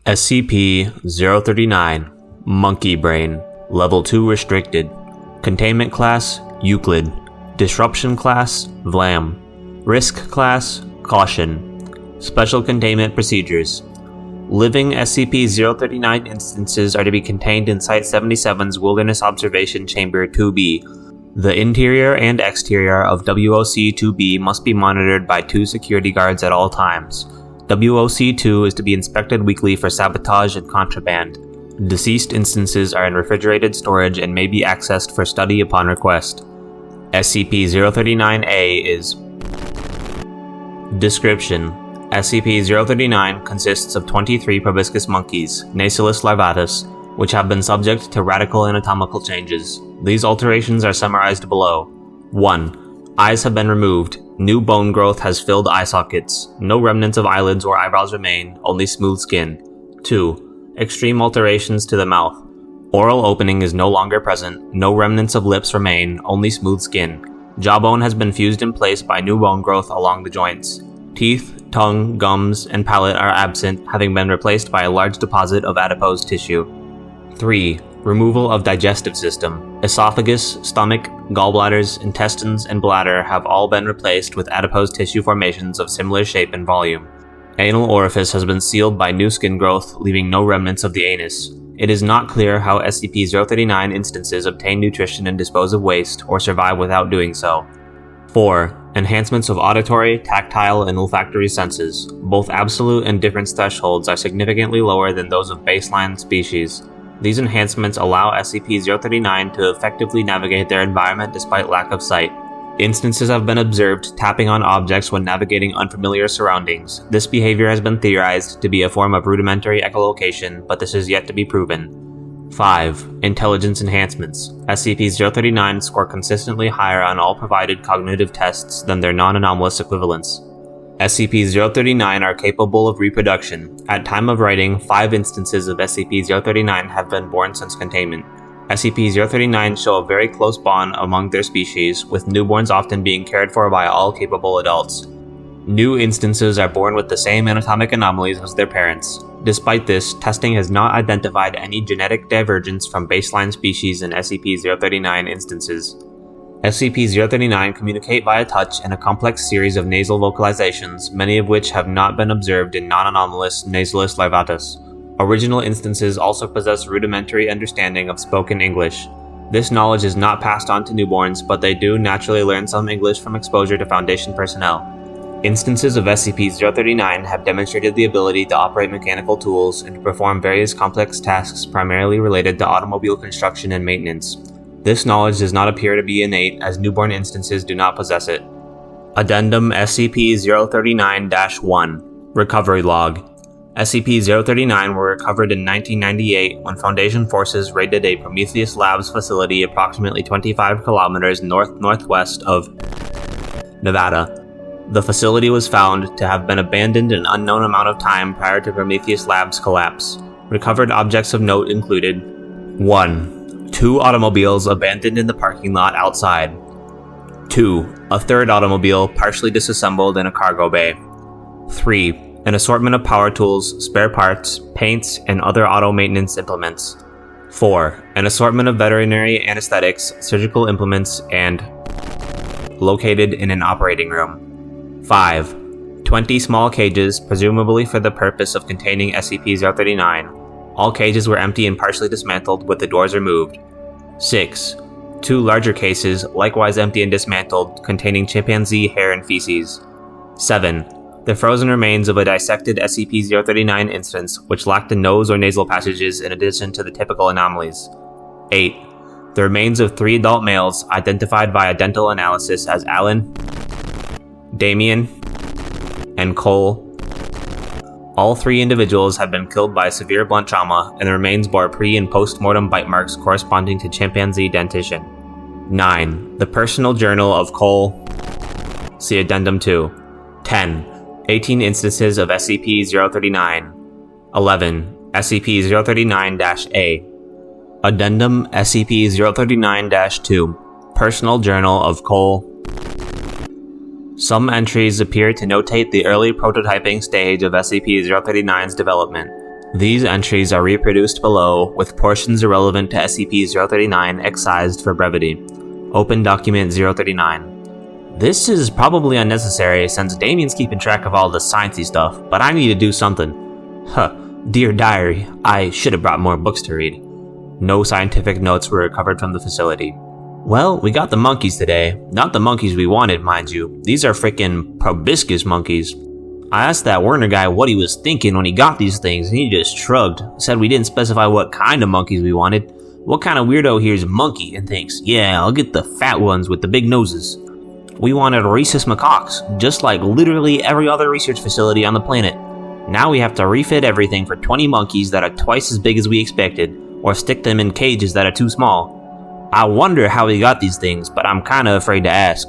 SCP-039 Monkey Brain Level 2 Restricted. Containment Class Euclid. Disruption Class Vlam. Risk Class Caution. Special Containment Procedures. Living SCP-039 instances are to be contained in Site-77's Wilderness Observation Chamber 2B. The interior and exterior of WOC-2B must be monitored by 2 security guards at all times. WOC-2 is to be inspected weekly for sabotage and contraband. Deceased instances are in refrigerated storage and may be accessed for study upon request. SCP-039-A is... Description: SCP-039 consists of 23 proboscis monkeys, Nasalis larvatus, which have been subject to radical anatomical changes. These alterations are summarized below. 1. Eyes have been removed. New bone growth has filled eye sockets. No remnants of eyelids or eyebrows remain, only smooth skin. 2. Extreme alterations to the mouth. Oral opening is no longer present. No remnants of lips remain, only smooth skin. Jawbone has been fused in place by new bone growth along the joints. Teeth, tongue, gums, and palate are absent, having been replaced by a large deposit of adipose tissue. 3. Removal of digestive system. Esophagus, stomach, gallbladders, intestines, and bladder have all been replaced with adipose tissue formations of similar shape and volume. Anal orifice has been sealed by new skin growth, leaving no remnants of the anus. It is not clear how SCP-039 instances obtain nutrition and dispose of waste, or survive without doing so. 4. Enhancements of auditory, tactile, and olfactory senses. Both absolute and difference thresholds are significantly lower than those of baseline species. These enhancements allow SCP-039 to effectively navigate their environment despite lack of sight. Instances have been observed tapping on objects when navigating unfamiliar surroundings. This behavior has been theorized to be a form of rudimentary echolocation, but this is yet to be proven. 5. Intelligence enhancements. SCP-039 score consistently higher on all provided cognitive tests than their non-anomalous equivalents. SCP-039 are capable of reproduction. At time of writing, 5 instances of SCP-039 have been born since containment. SCP-039 show a very close bond among their species, with newborns often being cared for by all capable adults. New instances are born with the same anatomic anomalies as their parents. Despite this, testing has not identified any genetic divergence from baseline species in SCP-039 instances. SCP-039 communicate via touch and a complex series of nasal vocalizations, many of which have not been observed in non-anomalous Nasalis larvatus. Original instances also possess rudimentary understanding of spoken English. This knowledge is not passed on to newborns, but they do naturally learn some English from exposure to Foundation personnel. Instances of SCP-039 have demonstrated the ability to operate mechanical tools and to perform various complex tasks primarily related to automobile construction and maintenance. This knowledge does not appear to be innate, as newborn instances do not possess it. Addendum SCP-039-1 Recovery Log. SCP-039 were recovered in 1998 when Foundation forces raided a Prometheus Labs facility approximately 25 kilometers north-northwest of Nevada. The facility was found to have been abandoned an unknown amount of time prior to Prometheus Labs' collapse. Recovered objects of note included: 1. 2 automobiles abandoned in the parking lot outside. 2. A third automobile partially disassembled in a cargo bay. 3. An assortment of power tools, spare parts, paints, and other auto maintenance implements. 4. An assortment of veterinary anesthetics, surgical implements, and located in an operating room. 5. 20 small cages, presumably for the purpose of containing SCP-039. All cages were empty and partially dismantled, with the doors removed. 6. 2 larger cases, likewise empty and dismantled, containing chimpanzee hair and feces. 7. The frozen remains of a dissected SCP-039 instance, which lacked a nose or nasal passages in addition to the typical anomalies. 8. The remains of 3 adult males, identified via dental analysis as Alan, Damien, and Cole. All 3 individuals had been killed by severe blunt trauma, and the remains bore pre- and post-mortem bite marks corresponding to chimpanzee dentition. 9. The Personal Journal of Cole. See Addendum 2. 10. 18 instances of SCP-039. 11. SCP-039-A. Addendum SCP-039-2. Personal Journal of Cole. Some entries appear to notate the early prototyping stage of SCP-039's development. These entries are reproduced below, with portions irrelevant to SCP-039 excised for brevity. Open Document 039. This is probably unnecessary since Damien's keeping track of all the sciencey stuff, but I need to do something. Dear Diary, I should have brought more books to read. No scientific notes were recovered from the facility. Well, we got the monkeys today. Not the monkeys we wanted, mind you. These are frickin' proboscis monkeys. I asked that Werner guy what he was thinking when he got these things, and he just shrugged, said we didn't specify what kind of monkeys we wanted. What kind of weirdo hears monkey and thinks, yeah, I'll get the fat ones with the big noses. We wanted rhesus macaques, just like literally every other research facility on the planet. Now we have to refit everything for 20 monkeys that are twice as big as we expected, or stick them in cages that are too small. I wonder how he got these things, but I'm kinda afraid to ask.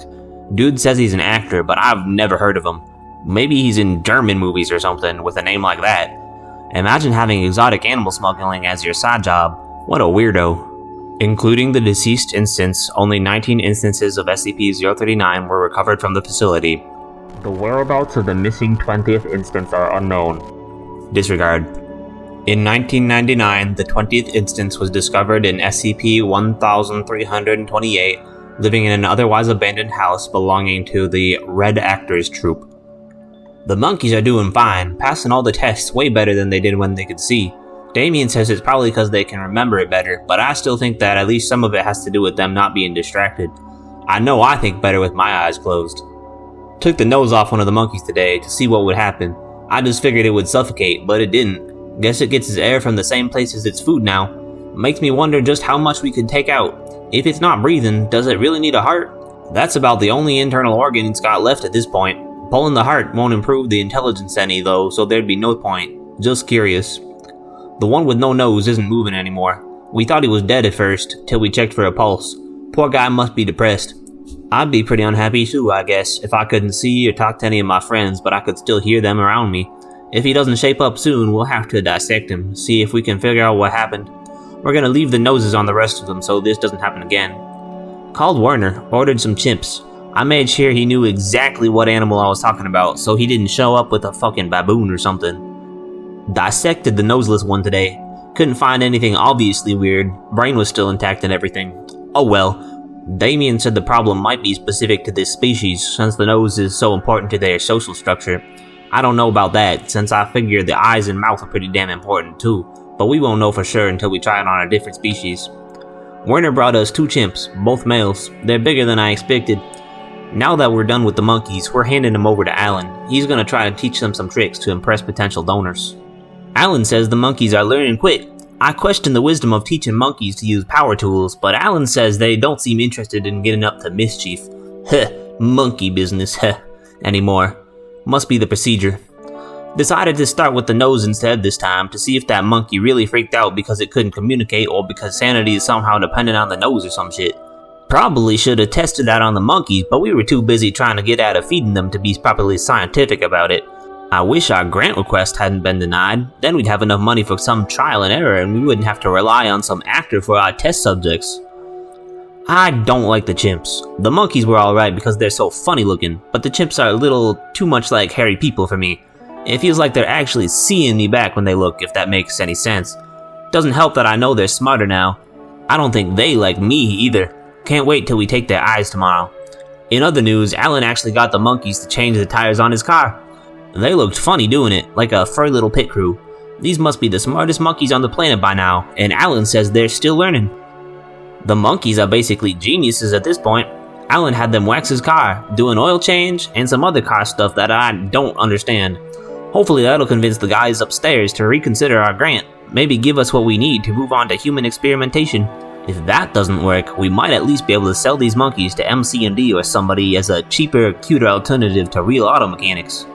Dude says he's an actor, but I've never heard of him. Maybe he's in German movies or something with a name like that. Imagine having exotic animal smuggling as your side job. What a weirdo. Including the deceased instance, only 19 instances of SCP-039 were recovered from the facility. The whereabouts of the missing 20th instance are unknown. Disregard. In 1999, the 20th instance was discovered in SCP-1328, living in an otherwise abandoned house belonging to the Red Actors Troupe. The monkeys are doing fine, passing all the tests way better than they did when they could see. Damien says it's probably because they can remember it better, but I still think that at least some of it has to do with them not being distracted. I know I think better with my eyes closed. Took the nose off one of the monkeys today to see what would happen. I just figured it would suffocate, but it didn't. Guess it gets its air from the same place as its food now. Makes me wonder just how much we could take out. If it's not breathing, does it really need a heart? That's about the only internal organ it's got left at this point. Pulling the heart won't improve the intelligence any though, so there'd be no point. Just curious. The one with no nose isn't moving anymore. We thought he was dead at first, till we checked for a pulse. Poor guy must be depressed. I'd be pretty unhappy too, I guess, if I couldn't see or talk to any of my friends, but I could still hear them around me. If he doesn't shape up soon, we'll have to dissect him, see if we can figure out what happened. We're gonna leave the noses on the rest of them so this doesn't happen again. Called Werner, ordered some chimps. I made sure he knew exactly what animal I was talking about, so he didn't show up with a fucking baboon or something. Dissected the noseless one today. Couldn't find anything obviously weird. Brain was still intact and everything. Oh well. Damien said the problem might be specific to this species, since the nose is so important to their social structure. I don't know about that, since I figure the eyes and mouth are pretty damn important too, but we won't know for sure until we try it on a different species. Werner brought us 2 chimps, both males. They're bigger than I expected. Now that we're done with the monkeys, we're handing them over to Alan. He's gonna try to teach them some tricks to impress potential donors. Alan says the monkeys are learning quick. I question the wisdom of teaching monkeys to use power tools, but Alan says they don't seem interested in getting up to mischief. Monkey business, anymore. Must be the procedure. Decided to start with the nose instead this time to see if that monkey really freaked out because it couldn't communicate or because sanity is somehow dependent on the nose or some shit. Probably should have tested that on the monkeys, but we were too busy trying to get out of feeding them to be properly scientific about it. I wish our grant request hadn't been denied, then we'd have enough money for some trial and error and we wouldn't have to rely on some actor for our test subjects. I don't like the chimps. The monkeys were alright because they're so funny looking, but the chimps are a little too much like hairy people for me. It feels like they're actually seeing me back when they look, if that makes any sense. Doesn't help that I know they're smarter now. I don't think they like me either. Can't wait till we take their eyes tomorrow. In other news, Alan actually got the monkeys to change the tires on his car. They looked funny doing it, like a furry little pit crew. These must be the smartest monkeys on the planet by now, and Alan says they're still learning. The monkeys are basically geniuses at this point. Alan had them wax his car, do an oil change, and some other car stuff that I don't understand. Hopefully that'll convince the guys upstairs to reconsider our grant, maybe give us what we need to move on to human experimentation. If that doesn't work, we might at least be able to sell these monkeys to MC&D or somebody as a cheaper, cuter alternative to real auto mechanics.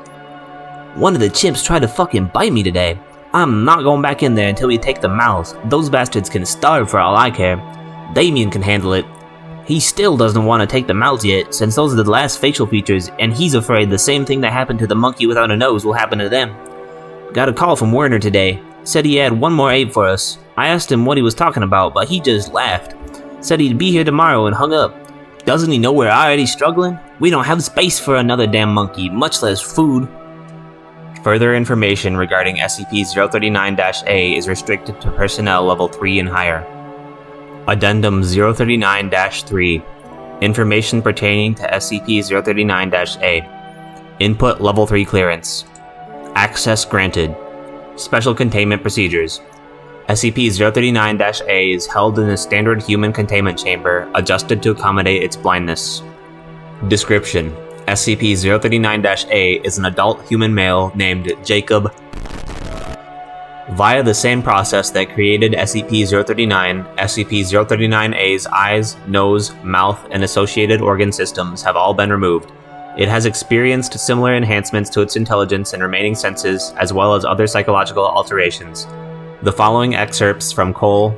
One of the chimps tried to fucking bite me today. I'm not going back in there until we take the mouths. Those bastards can starve for all I care. Damien can handle it. He still doesn't want to take the mouths yet, since those are the last facial features, and he's afraid the same thing that happened to the monkey without a nose will happen to them. Got a call from Werner today. Said he had one more aid for us. I asked him what he was talking about, but he just laughed. Said he'd be here tomorrow and hung up. Doesn't he know we're already struggling? We don't have space for another damn monkey, much less food. Further information regarding SCP-039-A is restricted to personnel level 3 and higher. Addendum 039-3. Information pertaining to SCP-039-A. Input Level 3 clearance. Access granted. Special containment procedures. SCP-039-A is held in a standard human containment chamber adjusted to accommodate its blindness. Description: SCP-039-A is an adult human male named Jacob. Via the same process that created SCP-039, SCP-039-A's eyes, nose, mouth, and associated organ systems have all been removed. It has experienced similar enhancements to its intelligence and remaining senses, as well as other psychological alterations. The following excerpts from Cole's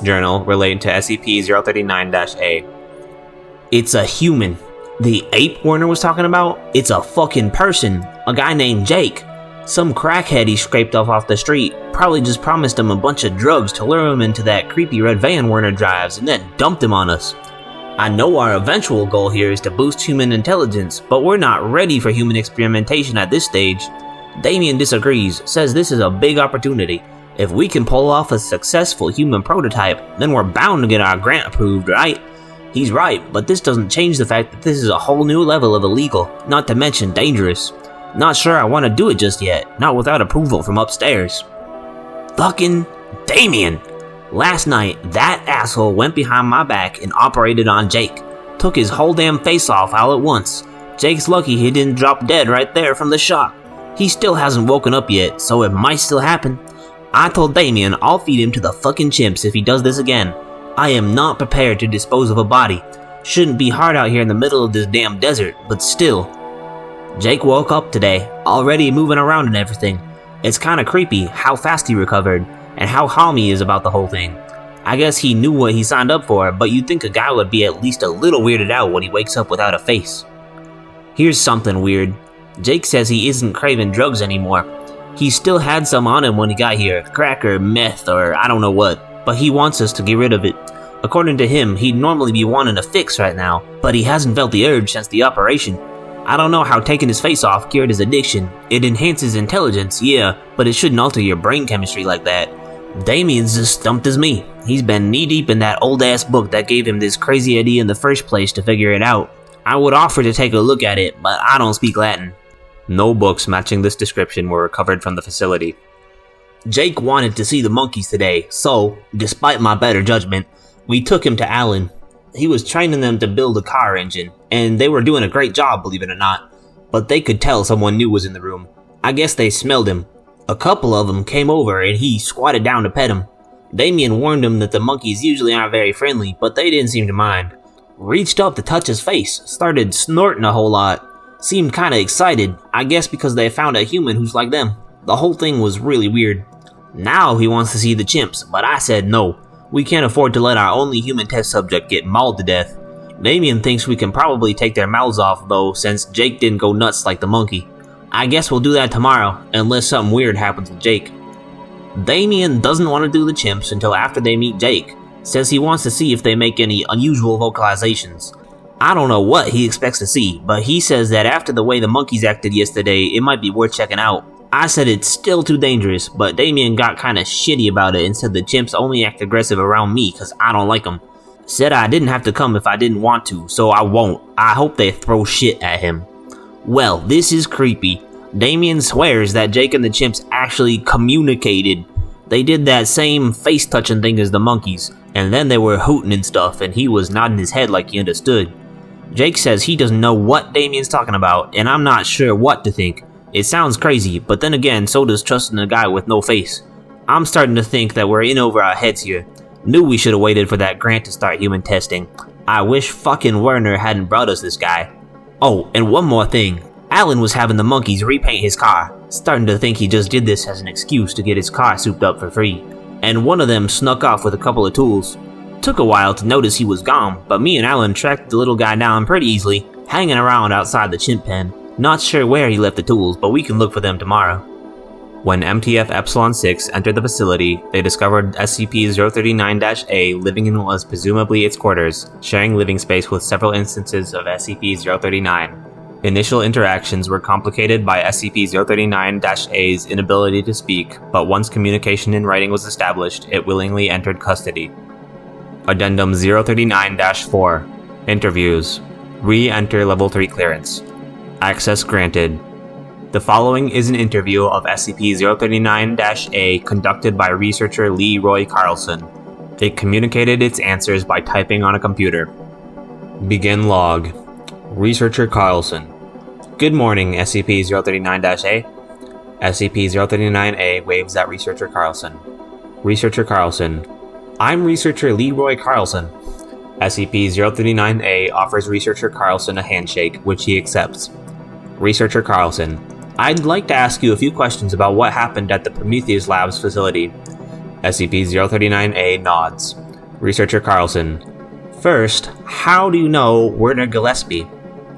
journal relate to SCP-039-A. It's a human. The ape Werner was talking about? It's a fucking person. A guy named Jake. Some crackhead he scraped off the street. Probably just promised him a bunch of drugs to lure him into that creepy red van Werner drives and then dumped him on us. I know our eventual goal here is to boost human intelligence, but we're not ready for human experimentation at this stage. Damien disagrees, says this is a big opportunity. If we can pull off a successful human prototype, then we're bound to get our grant approved, right? He's right, but this doesn't change the fact that this is a whole new level of illegal, not to mention dangerous. Not sure I want to do it just yet, not without approval from upstairs. Fucking Damien! Last night, that asshole went behind my back and operated on Jake. Took his whole damn face off all at once. Jake's lucky he didn't drop dead right there from the shock. He still hasn't woken up yet, so it might still happen. I told Damien I'll feed him to the fucking chimps if he does this again. I am not prepared to dispose of a body. Shouldn't be hard out here in the middle of this damn desert, but still. Jake woke up today, already moving around and everything. It's kinda creepy how fast he recovered, and how calm he is about the whole thing. I guess he knew what he signed up for, but you'd think a guy would be at least a little weirded out when he wakes up without a face. Here's something weird. Jake says he isn't craving drugs anymore. He still had some on him when he got here, crack or meth or I don't know what, but he wants us to get rid of it. According to him, he'd normally be wanting a fix right now, but he hasn't felt the urge since the operation. I don't know how taking his face off cured his addiction. It enhances intelligence, yeah, but it shouldn't alter your brain chemistry like that. Damien's as stumped as me. He's been knee-deep in that old-ass book that gave him this crazy idea in the first place to figure it out. I would offer to take a look at it, but I don't speak Latin. No books matching this description were recovered from the facility. Jake wanted to see the monkeys today, so, despite my better judgment, we took him to Alan. He was training them to build a car engine, and they were doing a great job, believe it or not. But they could tell someone new was in the room. I guess they smelled him. A couple of them came over and he squatted down to pet him. Damien warned him that the monkeys usually aren't very friendly, but they didn't seem to mind. Reached up to touch his face, started snorting a whole lot. Seemed kinda excited, I guess because they found a human who's like them. The whole thing was really weird. Now he wants to see the chimps, but I said no. We can't afford to let our only human test subject get mauled to death. Damien thinks we can probably take their mouths off though, since Jake didn't go nuts like the monkey. I guess we'll do that tomorrow, unless something weird happens with Jake. Damien doesn't want to do the chimps until after they meet Jake. Says he wants to see if they make any unusual vocalizations. I don't know what he expects to see, but he says that after the way the monkeys acted yesterday, it might be worth checking out. I said it's still too dangerous, but Damien got kinda shitty about it and said the chimps only act aggressive around me cause I don't like them. Said I didn't have to come if I didn't want to, so I won't. I hope they throw shit at him. Well, this is creepy. Damien swears that Jake and the chimps actually communicated. They did that same face-touching thing as the monkeys, and then they were hooting and stuff, and he was nodding his head like he understood. Jake says he doesn't know what Damien's talking about, and I'm not sure what to think. It sounds crazy, but then again, so does trusting a guy with no face. I'm starting to think that we're in over our heads here. Knew we should have waited for that grant to start human testing. I wish fucking Werner hadn't brought us this guy. Oh, and one more thing. Alan was having the monkeys repaint his car. Starting to think he just did this as an excuse to get his car souped up for free. And one of them snuck off with a couple of tools. Took a while to notice he was gone, but me and Alan tracked the little guy down pretty easily, hanging around outside the chimp pen. Not sure where he left the tools, but we can look for them tomorrow. When MTF Epsilon 6 entered the facility, they discovered SCP-039-A living in what was presumably its quarters, sharing living space with several instances of SCP-039. Initial interactions were complicated by SCP-039-A's inability to speak, but once communication in writing was established, it willingly entered custody. Addendum 039-4 Interviews. Re-enter Level 3 clearance. Access granted. The following is an interview of SCP-039-A conducted by researcher Leroy Carlson. It communicated its answers by typing on a computer. Begin log. Researcher Carlson. Good morning, SCP-039-A. SCP-039-A waves at Researcher Carlson. Researcher Carlson. I'm Researcher Leroy Carlson. SCP-039-A offers Researcher Carlson a handshake, which he accepts. Researcher Carlson. I'd like to ask you a few questions about what happened at the Prometheus Labs facility. SCP-039-A nods. Researcher Carlson. First, how do you know Werner Gillespie?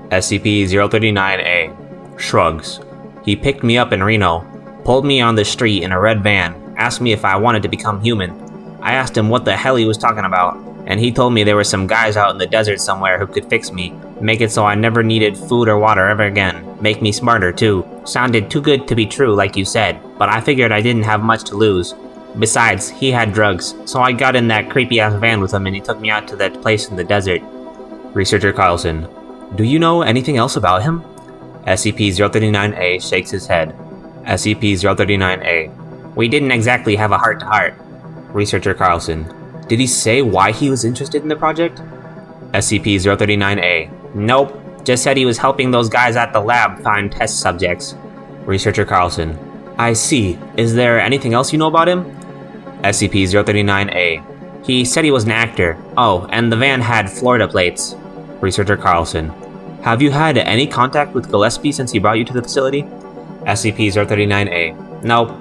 SCP-039-A shrugs. He picked me up in Reno, pulled me on the street in a red van, asked me if I wanted to become human. I asked him what the hell he was talking about, and he told me there were some guys out in the desert somewhere who could fix me, make it so I never needed food or water ever again, make me smarter too. Sounded too good to be true like you said, but I figured I didn't have much to lose. Besides, he had drugs, so I got in that creepy-ass van with him and he took me out to that place in the desert. Researcher Carlson. Do you know anything else about him? SCP-039-A shakes his head. SCP-039-A. We didn't exactly have a heart-to-heart. Researcher Carlson. Did he say why he was interested in the project? SCP-039-A. Nope. Just said he was helping those guys at the lab find test subjects. Researcher Carlson. I see. Is there anything else you know about him? SCP-039-A. He said he was an actor. Oh, and the van had Florida plates. Researcher Carlson. Have you had any contact with Gillespie since he brought you to the facility? SCP-039-A. Nope.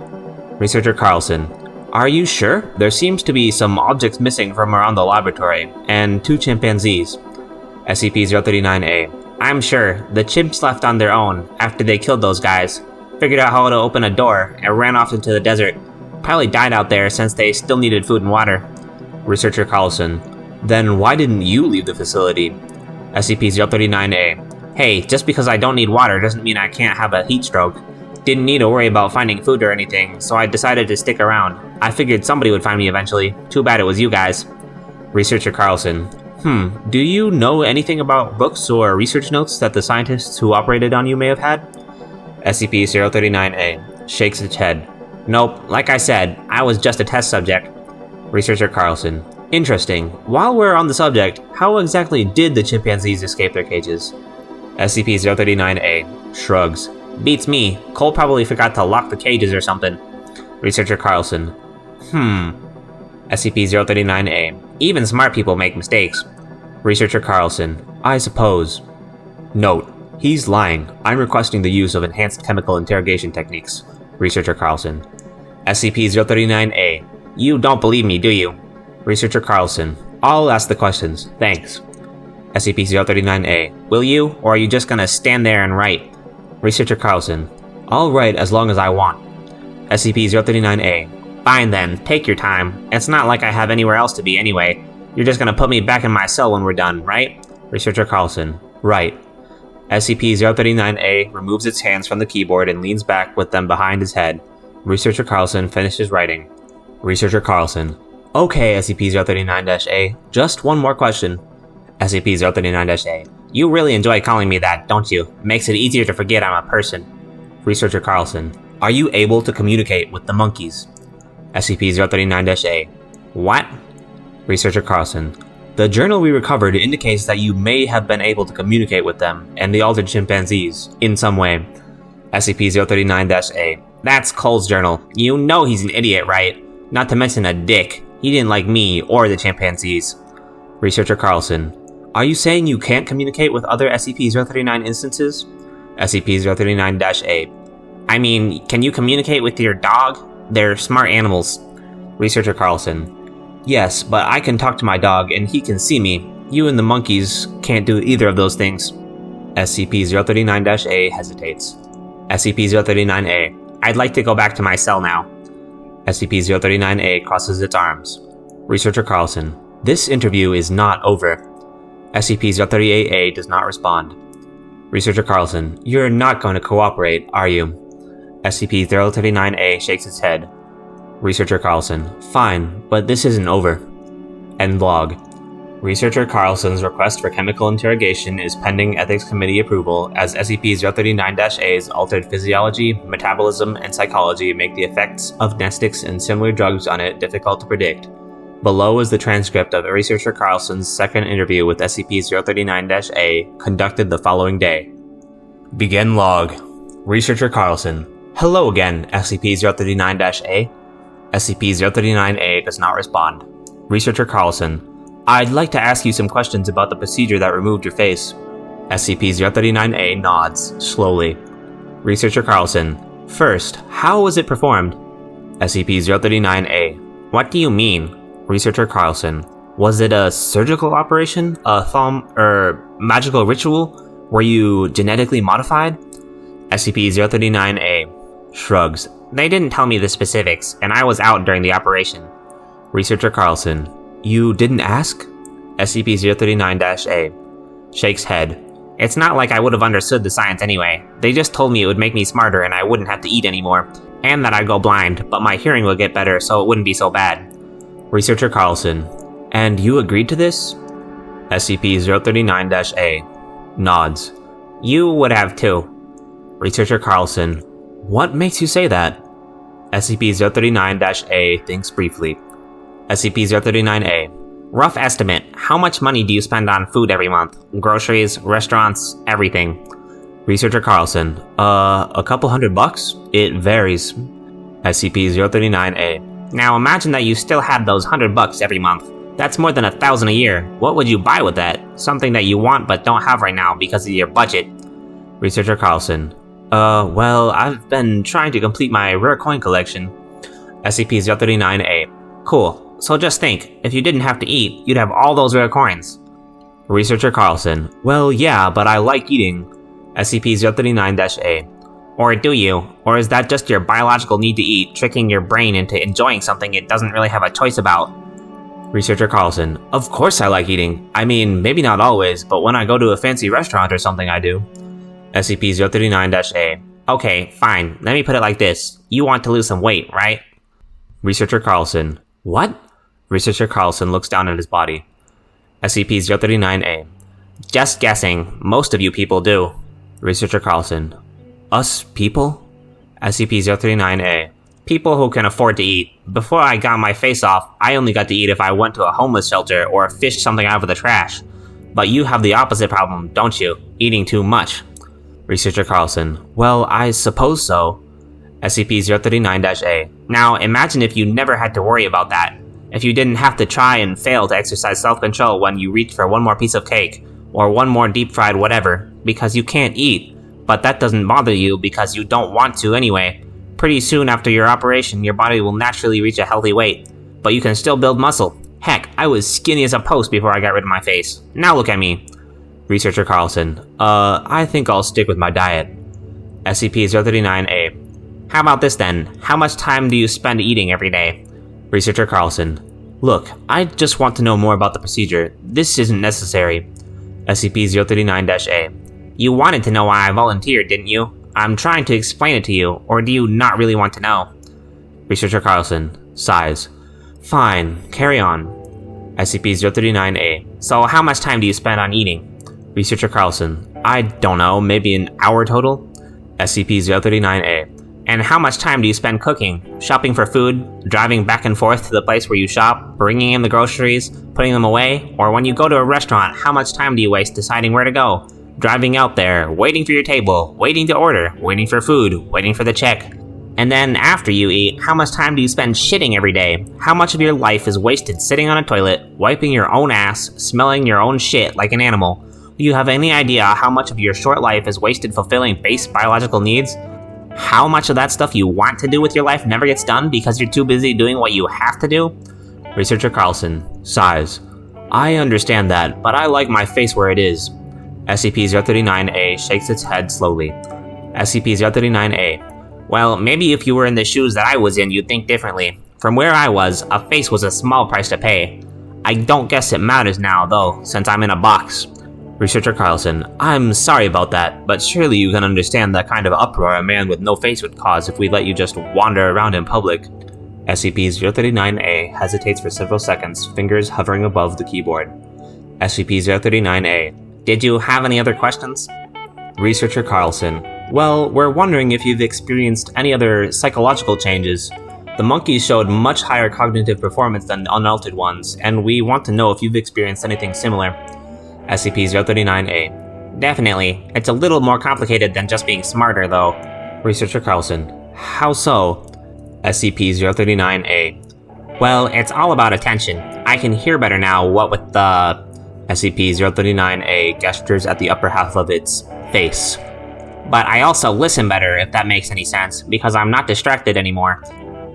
Researcher Carlson. Are you sure? There seems to be some objects missing from around the laboratory, and 2 chimpanzees. SCP-039-A. I'm sure. The chimps left on their own after they killed those guys. Figured out how to open a door and ran off into the desert. Probably died out there since they still needed food and water. Researcher Carlson. Then why didn't you leave the facility? SCP-039-A. Hey, just because I don't need water doesn't mean I can't have a heat stroke. Didn't need to worry about finding food or anything, so I decided to stick around. I figured somebody would find me eventually. Too bad it was you guys. Researcher Carlson. Do you know anything about books or research notes that the scientists who operated on you may have had? SCP-039-A shakes its head. Nope, like I said, I was just a test subject. Researcher Carlson. Interesting. While we're on the subject, how exactly did the chimpanzees escape their cages? SCP-039-A shrugs. Beats me. Cole probably forgot to lock the cages or something. Researcher Carlson. SCP-039-A. Even smart people make mistakes. Researcher Carlson. I suppose. Note. He's lying. I'm requesting the use of enhanced chemical interrogation techniques. Researcher Carlson. SCP-039-A. You don't believe me, do you? Researcher Carlson. I'll ask the questions. Thanks. SCP-039-A. Will you, or are you just gonna stand there and write? Researcher Carlson. I'll write as long as I want. SCP-039-A. Fine then, take your time. It's not like I have anywhere else to be anyway. You're just gonna put me back in my cell when we're done, right? Researcher Carlson. Right. SCP-039-A removes its hands from the keyboard and leans back with them behind his head. Researcher Carlson finishes writing. Researcher Carlson. Okay, SCP-039-A, just one more question. SCP-039-A. You really enjoy calling me that, don't you? Makes it easier to forget I'm a person. Researcher Carlson. Are you able to communicate with the monkeys? SCP-039-A. What? Researcher Carlson. The journal we recovered indicates that you may have been able to communicate with them and the altered chimpanzees in some way. SCP-039-A. That's Cole's journal. You know he's an idiot, right? Not to mention a dick. He didn't like me or the chimpanzees. Researcher Carlson. Are you saying you can't communicate with other SCP-039 instances? SCP-039-A. I mean, can you communicate with your dog? They're smart animals. Researcher Carlson. Yes, but I can talk to my dog and he can see me. You and the monkeys can't do either of those things. SCP-039-A hesitates. SCP-039-A. I'd like to go back to my cell now. SCP-039-A crosses its arms. Researcher Carlson. This interview is not over. SCP-038-A does not respond. Researcher Carlson, you're not going to cooperate, are you? SCP-039-A shakes its head. Researcher Carlson, fine, but this isn't over. End log. Researcher Carlson's request for chemical interrogation is pending Ethics Committee approval as SCP-039-A's altered physiology, metabolism, and psychology make the effects of nestics and similar drugs on it difficult to predict. Below is the transcript of Researcher Carlson's second interview with SCP-039-A conducted the following day. Begin log. Researcher Carlson, hello again, SCP-039-A. SCP-039-A does not respond. Researcher Carlson, I'd like to ask you some questions about the procedure that removed your face. SCP-039-A nods, slowly. Researcher Carlson, first, how was it performed? SCP-039-A, what do you mean? Researcher Carlson, was it a surgical operation? A magical ritual? Were you genetically modified? SCP-039-A shrugs. They didn't tell me the specifics, and I was out during the operation. Researcher Carlson, you didn't ask? SCP-039-A shakes head. It's not like I would have understood the science anyway. They just told me it would make me smarter and I wouldn't have to eat anymore, and that I'd go blind, but my hearing would get better so it wouldn't be so bad. Researcher Carlson, and you agreed to this? SCP-039-A nods. You would have too. Researcher Carlson, what makes you say that? SCP-039-A thinks briefly. SCP-039-A, rough estimate, how much money do you spend on food every month? Groceries, restaurants, everything. Researcher Carlson, a couple $100? It varies. SCP-039-A, now imagine that you still had those $100 every month. That's more than 1,000 a year. What would you buy with that? Something that you want but don't have right now because of your budget. Researcher Carlson, well, I've been trying to complete my rare coin collection. SCP-039-A, cool. So just think, if you didn't have to eat, you'd have all those rare coins. Researcher Carlson, well, yeah, but I like eating. SCP-039-A, or do you? Or is that just your biological need to eat, tricking your brain into enjoying something it doesn't really have a choice about? Researcher Carlson, of course I like eating. I mean, maybe not always, but when I go to a fancy restaurant or something I do. SCP-039-A, okay, fine, let me put it like this. You want to lose some weight, right? Researcher Carlson, what? Researcher Carlson looks down at his body. SCP-039-A, just guessing, most of you people do. Researcher Carlson, us people? SCP-039-A, people who can afford to eat. Before I got my face off, I only got to eat if I went to a homeless shelter or fished something out of the trash. But you have the opposite problem, don't you? Eating too much. Researcher Carlson, well, I suppose so. SCP-039-A, now imagine if you never had to worry about that. If you didn't have to try and fail to exercise self-control when you reach for one more piece of cake, or one more deep-fried whatever, because you can't eat, but that doesn't bother you because you don't want to anyway. Pretty soon after your operation, your body will naturally reach a healthy weight, but you can still build muscle. Heck, I was skinny as a post before I got rid of my face. Now look at me. Researcher Carlson, I think I'll stick with my diet. SCP-039-A, how about this then? How much time do you spend eating every day? Researcher Carlson, look, I just want to know more about the procedure. This isn't necessary. SCP-039-A, you wanted to know why I volunteered, didn't you? I'm trying to explain it to you, or do you not really want to know? Researcher Carlson sighs. Fine, carry on. SCP-039-A, so how much time do you spend on eating? Researcher Carlson, I don't know, maybe an hour total? SCP-039-A, and how much time do you spend cooking, shopping for food, driving back and forth to the place where you shop, bringing in the groceries, putting them away, or when you go to a restaurant, how much time do you waste deciding where to go, driving out there, waiting for your table, waiting to order, waiting for food, waiting for the check? And then after you eat, how much time do you spend shitting every day? How much of your life is wasted sitting on a toilet, wiping your own ass, smelling your own shit like an animal? Do you have any idea how much of your short life is wasted fulfilling base biological needs? How much of that stuff you want to do with your life never gets done because you're too busy doing what you have to do? Researcher Carlson sighs. I understand that, but I like my face where it is. SCP-039-A shakes its head slowly. SCP-039-A, well, maybe if you were in the shoes that I was in, you'd think differently. From where I was, a face was a small price to pay. I don't guess it matters now, though, since I'm in a box. Researcher Carlson, I'm sorry about that, but surely you can understand the kind of uproar a man with no face would cause if we let you just wander around in public. SCP-039-A hesitates for several seconds, fingers hovering above the keyboard. SCP-039-A, did you have any other questions? Researcher Carlson, well, we're wondering if you've experienced any other psychological changes. The monkeys showed much higher cognitive performance than unaltered ones, and we want to know if you've experienced anything similar. SCP-039-A, definitely. It's a little more complicated than just being smarter, though. Researcher Carlson, how so? SCP-039-A, well, it's all about attention. I can hear better now, what with the... SCP-039-A gestures at the upper half of its face. But I also listen better, if that makes any sense, because I'm not distracted anymore.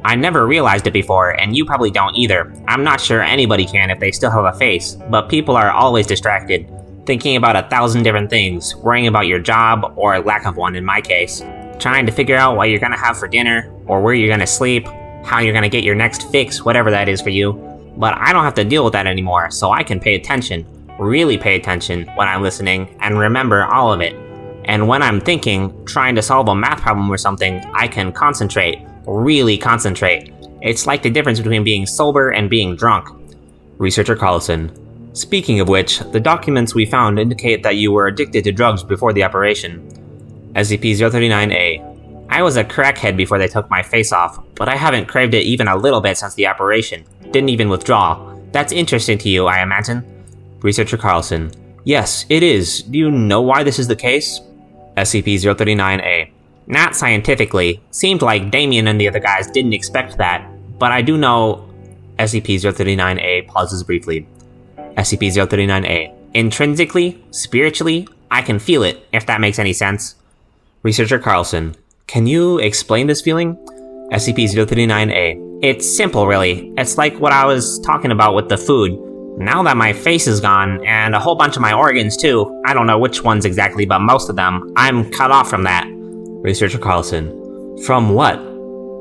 I never realized it before, and you probably don't either. I'm not sure anybody can if they still have a face, but people are always distracted, thinking about 1,000 different things, worrying about your job, or lack of one in my case, trying to figure out what you're gonna have for dinner, or where you're gonna sleep, how you're gonna get your next fix, whatever that is for you. But I don't have to deal with that anymore, so I can pay attention, really pay attention when I'm listening, and remember all of it. And when I'm thinking, trying to solve a math problem or something, I can concentrate, really concentrate. It's like the difference between being sober and being drunk. Researcher Carlson, speaking of which, the documents we found indicate that you were addicted to drugs before the operation. SCP-039-A, I was a crackhead before they took my face off, but I haven't craved it even a little bit since the operation. Didn't even withdraw. That's interesting to you, I imagine? Researcher Carlson, yes, it is. Do you know why this is the case? SCP-039-A, not scientifically. Seemed like Damien and the other guys didn't expect that, but I do know... SCP-039-A pauses briefly. SCP-039-A, intrinsically, spiritually, I can feel it, if that makes any sense. Researcher Carlson, can you explain this feeling? SCP-039-A, it's simple really. It's like what I was talking about with the food. Now that my face is gone, and a whole bunch of my organs too, I don't know which ones exactly, but most of them, I'm cut off from that. Researcher Carlson, from what?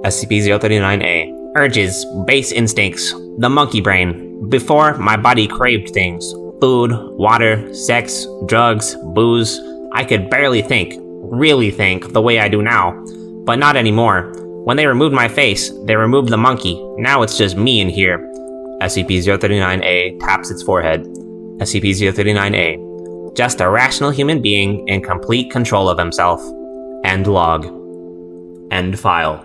SCP-039-A, urges, base instincts, the monkey brain. Before, my body craved things. Food, water, sex, drugs, booze. I could barely think, really think, the way I do now. But not anymore. When they removed my face, they removed the monkey. Now it's just me in here. SCP-039-A taps its forehead. SCP-039-A, just a rational human being in complete control of himself. End log. End file.